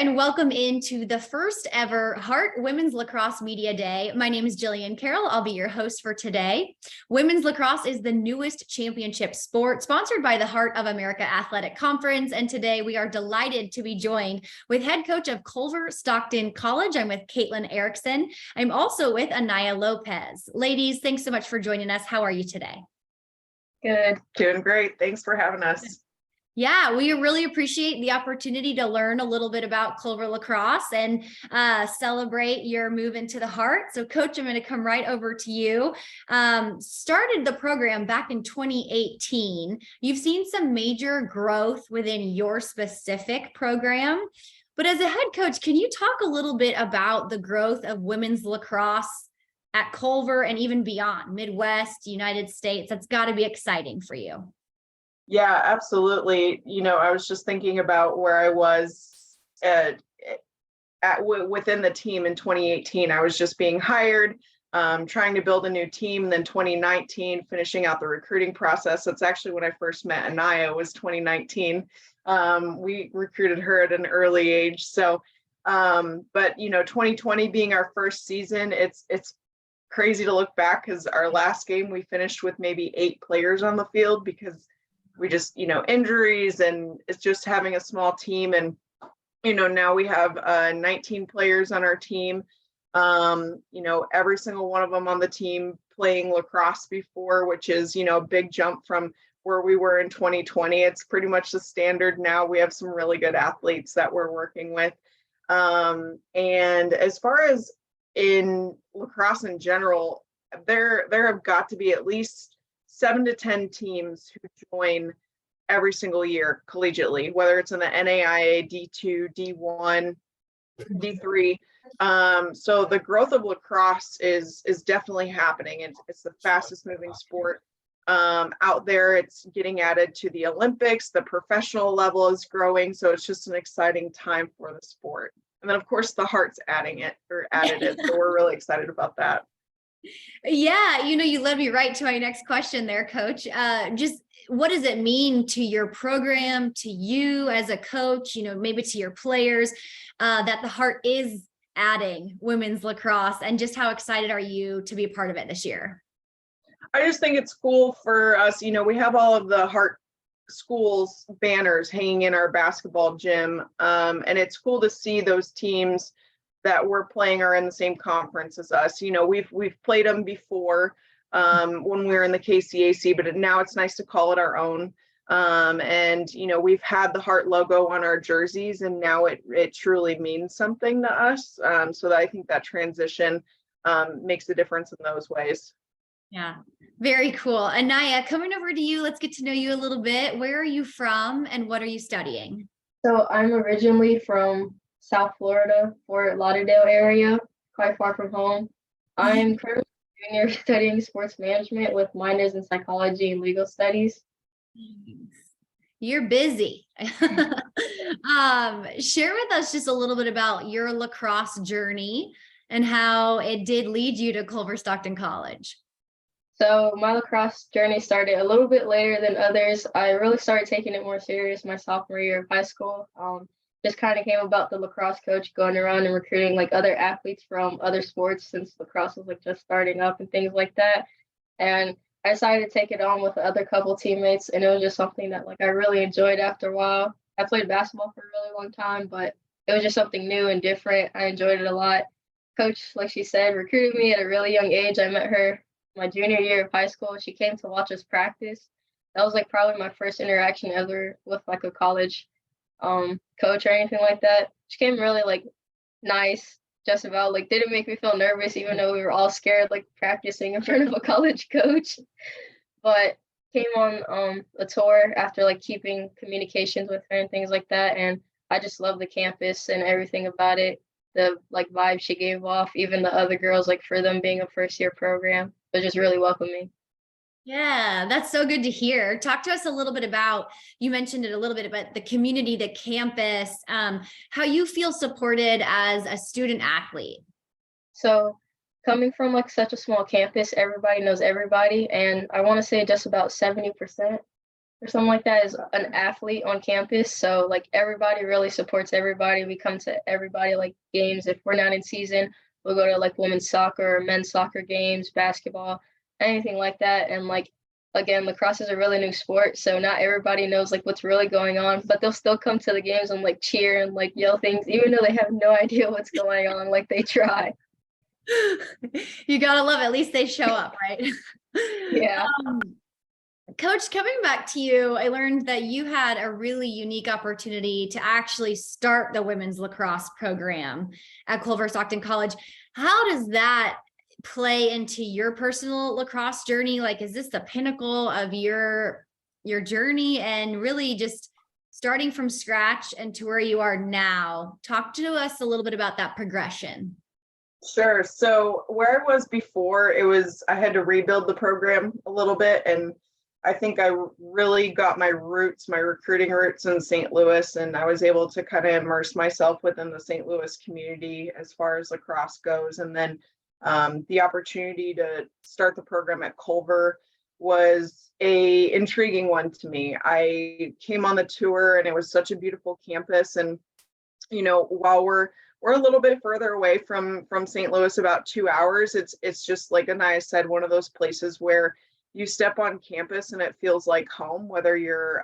and welcome into the first ever Heart Women's Lacrosse Media Day. My name is Jillian Carroll. I'll be your host for today. Women's lacrosse is the newest championship sport sponsored by the Heart of America Athletic Conference. And today we are delighted to be joined with head coach of Culver-Stockton College. I'm with Caitlin Erickson. I'm also with Anaya Lopez. Ladies, thanks so much for joining us. How are you today? Good. Doing great. Thanks for having us. Yeah, we really appreciate the opportunity to learn a little bit about Culver Lacrosse and celebrate your move into the Heart. So Coach, I'm going to come right over to you. Started the program back in 2018. You've seen some major growth within your specific program. But as a head coach, can you talk a little bit about the growth of women's lacrosse at Culver and even beyond, Midwest, United States? That's got to be exciting for you. Yeah, absolutely. I was just thinking about where I was within the team in 2018. I was just being hired, trying to build a new team. And then 2019, finishing out the recruiting process. That's actually when I first met Anaya, was 2019. We recruited her at an early age. So, but 2020 being our first season, it's crazy to look back because our last game we finished with maybe 8 players on the field because we just, injuries, and it's just having a small team. And, now we have 19 players on our team. Every single one of them on the team playing lacrosse before, which is, a big jump from where we were in 2020. It's pretty much the standard now. We have some really good athletes that we're working with. And as far as in lacrosse in general, there have got to be at least 7 to 10 teams who join every single year collegiately, whether it's in the NAIA, D2, D1, D3. So the growth of lacrosse is definitely happening. It's the fastest moving sport out there. It's getting added to the Olympics. The professional level is growing. So it's just an exciting time for the sport. And then of course the Heart's added it. So we're really excited about that. Yeah, you led me right to my next question there, Coach. Just what does it mean to your program, to you as a coach, maybe to your players, that the Heart is adding women's lacrosse, and just how excited are you to be a part of it this year? I just think it's cool for us. We have all of the Heart schools banners hanging in our basketball gym, and it's cool to see those teams that we're playing are in the same conference as us. We've played them before when we were in the KCAC, but now it's nice to call it our own. And we've had the Heart logo on our jerseys, and now it truly means something to us. So that I think that transition makes a difference in those ways. Yeah, very cool. Anaya, coming over to you, let's get to know you a little bit. Where are you from and what are you studying? So I'm originally from South Florida, Fort Lauderdale area, quite far from home. I'm currently a junior studying sports management with minors in psychology and legal studies. You're busy. Share with us just a little bit about your lacrosse journey and how it did lead you to Culver-Stockton College. So my lacrosse journey started a little bit later than others. I really started taking it more serious my sophomore year of high school. Just kind of came about the lacrosse coach going around and recruiting other athletes from other sports, since lacrosse was just starting up and things like that. And I decided to take it on with the other couple teammates, and it was just something that I really enjoyed after a while. I played basketball for a really long time, but it was just something new and different. I enjoyed it a lot. Coach, like she said, recruited me at a really young age. I met her my junior year of high school. She came to watch us practice. That was probably my first interaction ever with a college coach or anything like that. She came really nice, just about didn't make me feel nervous, even though we were all scared practicing in front of a college coach. But came on a tour after keeping communications with her and things like that, and I just love the campus and everything about it. The vibe she gave off, even the other girls, for them being a first year program, it was just really welcoming. Yeah, that's so good to hear. Talk to us a little bit about, you mentioned it a little bit, about the community, the campus, how you feel supported as a student athlete. So coming from such a small campus, everybody knows everybody. And I want to say just about 70% or something like that is an athlete on campus. So like everybody really supports everybody. We come to everybody like games. If we're not in season, we'll go to like women's soccer, men's soccer games, basketball, anything like that. And like again, lacrosse is a really new sport, so not everybody knows like what's really going on, but they'll still come to the games and like cheer and like yell things, even though they have no idea what's going on. Like they try. You gotta love it. At least they show up, right? Yeah. Coach, coming back to you, I learned that you had a really unique opportunity to actually start the women's lacrosse program at Culver-Stockton College. How does that play into your personal lacrosse journey? Like, is this the pinnacle of your journey, and really just starting from scratch and to where you are now? Talk to us a little bit about that progression. Sure. So where I was before, I had to rebuild the program a little bit. And I think I really got my recruiting roots in St. Louis, and I was able to kind of immerse myself within the St. Louis community as far as lacrosse goes. And then the opportunity to start the program at Culver was a intriguing one to me. I came on the tour and it was such a beautiful campus. And, while we're a little bit further away from St. Louis, about 2 hours, it's just like Anaya said, one of those places where you step on campus and it feels like home, whether you're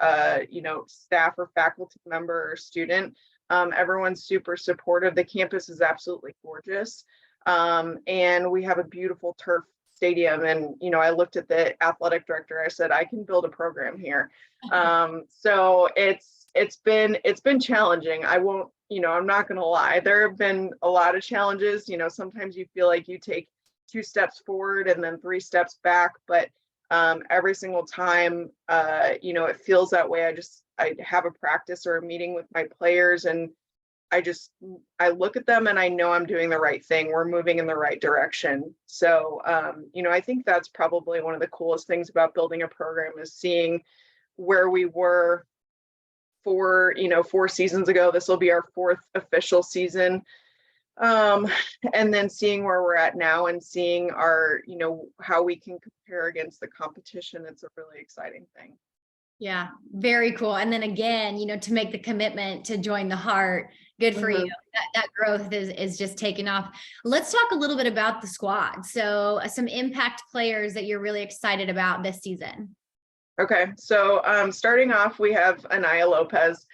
staff or faculty member or student. Everyone's super supportive. The campus is absolutely gorgeous. And we have a beautiful turf stadium. And, I looked at the athletic director, I said, I can build a program here. So it's been challenging. I'm not going to lie. There have been a lot of challenges. Sometimes you feel like you take 2 steps forward and then 3 steps back, but every single time, it feels that way. I have a practice or a meeting with my players, and I look at them and I know I'm doing the right thing. We're moving in the right direction. So, I think that's probably one of the coolest things about building a program, is seeing where we were 4 seasons ago. This will be our 4th official season. And then seeing where we're at now and seeing how we can compare against the competition. It's a really exciting thing. Yeah, very cool. And then again, to make the commitment to join the Heart, good for you. That growth is just taking off. Let's talk a little bit about the squad. So some impact players that you're really excited about this season. Okay, so starting off, we have Anaya Lopez.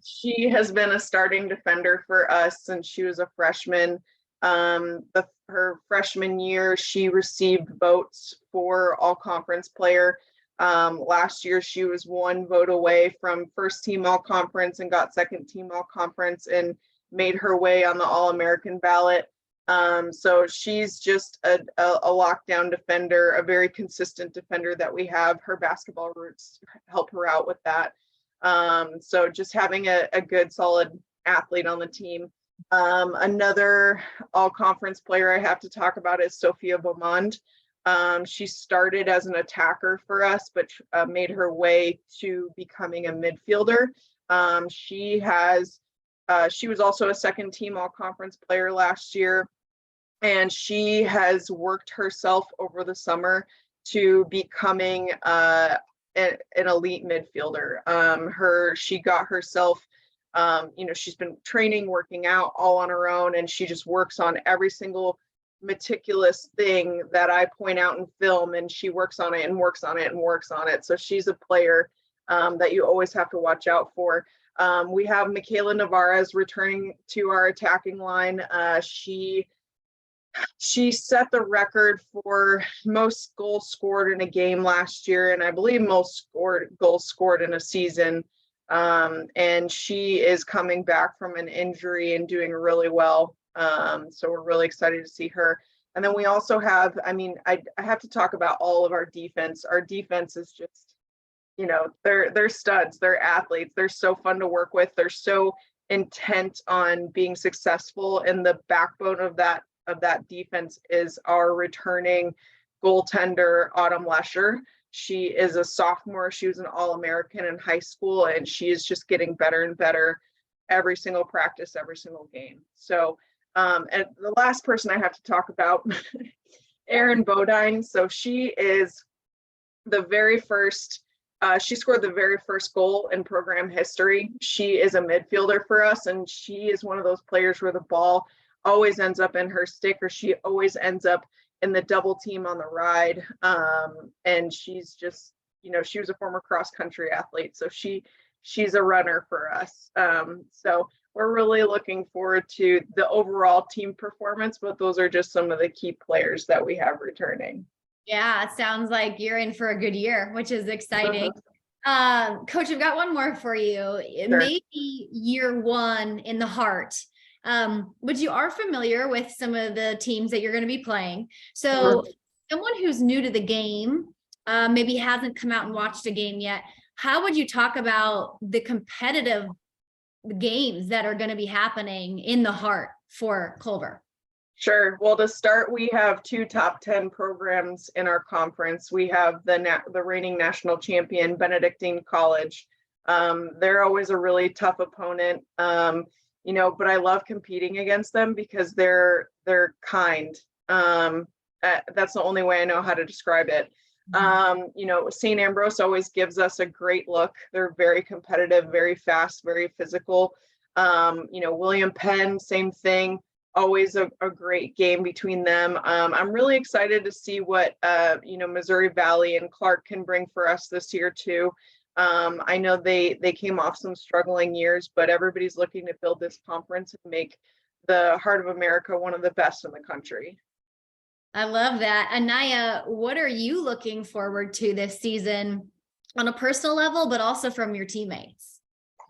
She has been a starting defender for us since she was a freshman. Her freshman year, she received votes for all-conference player. Last year, she was 1 vote away from first team all-conference and got second team all-conference and made her way on the All-American ballot. So she's just a lockdown defender, a very consistent defender that we have. Her basketball roots help her out with that. So just having a good, solid athlete on the team. Another all-conference player I have to talk about is Sophia Beaumont. She started as an attacker for us, but made her way to becoming a midfielder. She was also a second team all-conference player last year, and she has worked herself over the summer to becoming an elite midfielder. She got herself, she's been training, working out all on her own, and she just works on every single meticulous thing that I point out in film, and she works on it and works on it and works on it. So she's a player that you always have to watch out for. We have Michaela Navarez returning to our attacking line. She set the record for most goals scored in a game last year, and I believe most goals scored in a season. And she is coming back from an injury and doing really well. So we're really excited to see her. And then we also have, I have to talk about all of our defense. Our defense is just, they're studs, they're athletes. They're so fun to work with. They're so intent on being successful. And the backbone of that defense is our returning goaltender, Autumn Lesher. She is a sophomore. She was an All-American in high school, and she is just getting better and better every single practice, every single game. So, and the last person I have to talk about, Erin Bodine. So she is the very first She scored the very first goal in program history. She is a midfielder for us, and she is one of those players where the ball always ends up in her stick, or she always ends up in the double team on the ride. And she's just, she was a former cross country athlete, so she's a runner for us. So we're really looking forward to the overall team performance, but those are just some of the key players that we have returning. Yeah, it sounds like you're in for a good year, which is exciting. Coach, I've got one more for you. Sure. Maybe year one in the Heart. But you are familiar with some of the teams that you're going to be playing. So someone who's new to the game, maybe hasn't come out and watched a game yet, how would you talk about the competitive games that are going to be happening in the Heart for Culver? Sure. Well, to start, we have 2 top 10 programs in our conference. We have the reigning national champion, Benedictine College. They're always a really tough opponent, but I love competing against them because they're kind. That's the only way I know how to describe it. St. Ambrose always gives us a great look. They're very competitive, very fast, very physical. William Penn, same thing. Always a great game between them. I'm really excited to see what Missouri Valley and Clark can bring for us this year too. I know they came off some struggling years, but everybody's looking to build this conference and make the Heart of America one of the best in the country. I love that. Anaya, what are you looking forward to this season on a personal level, but also from your teammates?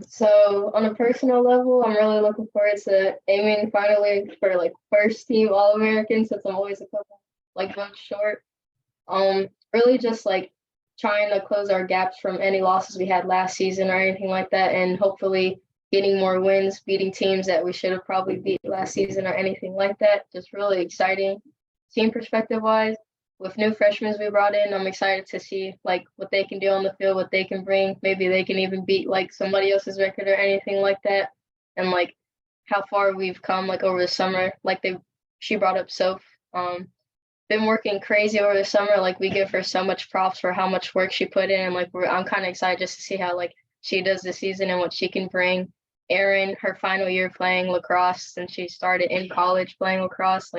So on a personal level, I'm really looking forward to aiming finally for first team All-American, since I'm always a couple votes short. Really just trying to close our gaps from any losses we had last season or anything like that, and hopefully getting more wins, beating teams that we should have probably beat last season or anything like that. Just really exciting team perspective wise. With new freshmen we brought in, I'm excited to see what they can do on the field, what they can bring. Maybe they can even beat somebody else's record or anything like that. And how far we've come over the summer. She brought up Soph. Been working crazy over the summer. We give her so much props for how much work she put in. And I'm kind of excited just to see how she does this season and what she can bring. Erin, her final year playing lacrosse, and she started in college playing lacrosse.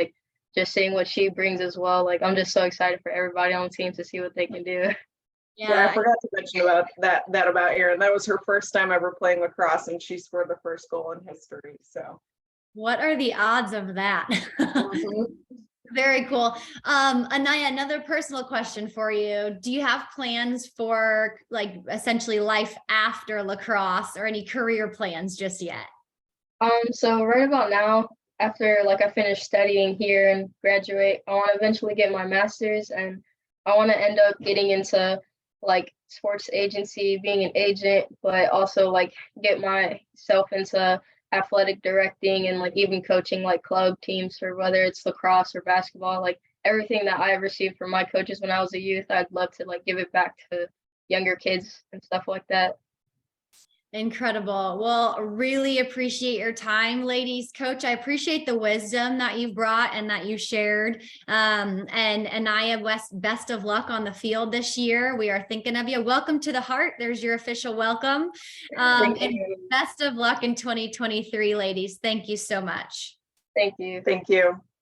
Just seeing what she brings as well. I'm just so excited for everybody on the team to see what they can do. Yeah, I forgot to mention about that about Erin. That was her first time ever playing lacrosse, and she scored the first goal in history. So, what are the odds of that? Very cool. Anaya, another personal question for you. Do you have plans for essentially life after lacrosse or any career plans just yet? So right about now, after I finish studying here and graduate, I want to eventually get my master's, and I want to end up getting into sports agency, being an agent, but also get myself into athletic directing and even coaching club teams, or whether it's lacrosse or basketball. Everything that I received from my coaches when I was a youth, I'd love to give it back to younger kids and stuff like that. Incredible. Well, really appreciate your time, ladies. Coach, I appreciate the wisdom that you've brought and that you shared. And Anaya, best of luck on the field this year. We are thinking of you. Welcome to the Heart. There's your official welcome. And best of luck in 2023, ladies. Thank you so much. Thank you. Thank you.